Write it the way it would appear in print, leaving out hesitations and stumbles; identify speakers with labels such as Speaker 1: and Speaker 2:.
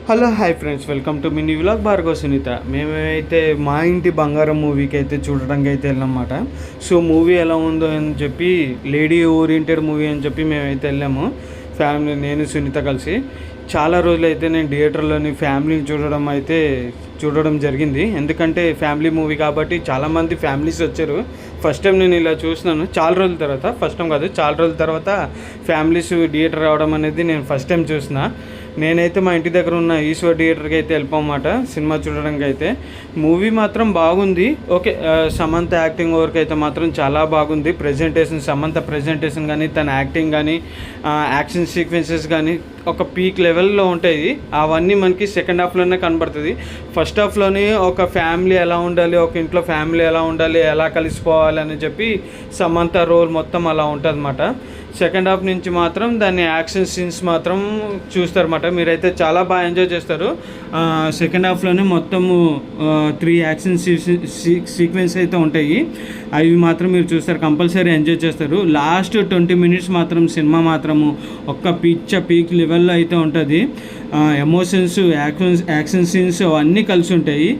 Speaker 1: Hello hi friends, welcome to mini vlog Bhargav Sunitha. మేమైతే మా ఇంటి బంగారం మూవీకి అయితే చూడడానికి అయితే వెళ్ళామన్నమాట. సో మూవీ ఎలా ఉందో అని చెప్పి, లేడీ ఓరియంటెడ్ మూవీ అని చెప్పి మేమైతే వెళ్ళాము ఫ్యామిలీ, నేను సునీత కలిసి. చాలా రోజులు అయితే నేను థియేటర్లోని ఫ్యామిలీని చూడడం జరిగింది. ఎందుకంటే ఫ్యామిలీ మూవీ కాబట్టి చాలామంది ఫ్యామిలీస్ వచ్చారు. ఫస్ట్ టైం నేను ఇలా చూసినాను చాలా రోజుల తర్వాత. ఫస్ట్ టైం కాదు, చాలా రోజుల తర్వాత ఫ్యామిలీస్ థియేటర్ రావడం అనేది నేను ఫస్ట్ టైం చూసిన. నేనైతే మా ఇంటి దగ్గర ఉన్న ఈశ్వర్ థియేటర్కి అయితే వెళ్ళిపోమాట సినిమా చూడడానికి. అయితే మూవీ మాత్రం బాగుంది. ఓకే, సమంత యాక్టింగ్ వరకు అయితే మాత్రం చాలా బాగుంది. సమంత ప్రెజెంటేషన్ కానీ, తన యాక్టింగ్ కానీ, యాక్షన్ సీక్వెన్సెస్ కానీ ఒక పీక్ లెవెల్లో ఉంటాయి. అవన్నీ మనకి సెకండ్ హాఫ్లోనే కనబడుతుంది. ఫస్ట్ హాఫ్లోని ఒక ఫ్యామిలీ ఎలా ఉండాలి, ఒక ఇంట్లో ఫ్యామిలీ ఎలా ఉండాలి, ఎలా కలిసిపోవాలి అని చెప్పి సమంత రోల్ మొత్తం అలా ఉంటుంది అన్నమాట. సెకండ్ హాఫ్ నుంచి మాత్రం దాన్ని యాక్షన్ సీన్స్ మాత్రం చూస్తారన్నమాట. మీరైతే చాలా బాగా ఎంజాయ్ చేస్తారు. సెకండ్ హాఫ్లోనే మొత్తము 3 యాక్షన్ సీక్వెన్స్ అయితే ఉంటాయి. అవి మాత్రం మీరు చూస్తారు, కంపల్సరీ ఎంజాయ్ చేస్తారు. లాస్ట్ 20 మినిట్స్ మాత్రం సినిమా మాత్రము ఒక్క పీక్ లెవెల్లో అయితే ఉంటుంది. ఎమోషన్స్, యాక్షన్ సీన్స్ అన్నీ కలిసి ఉంటాయి.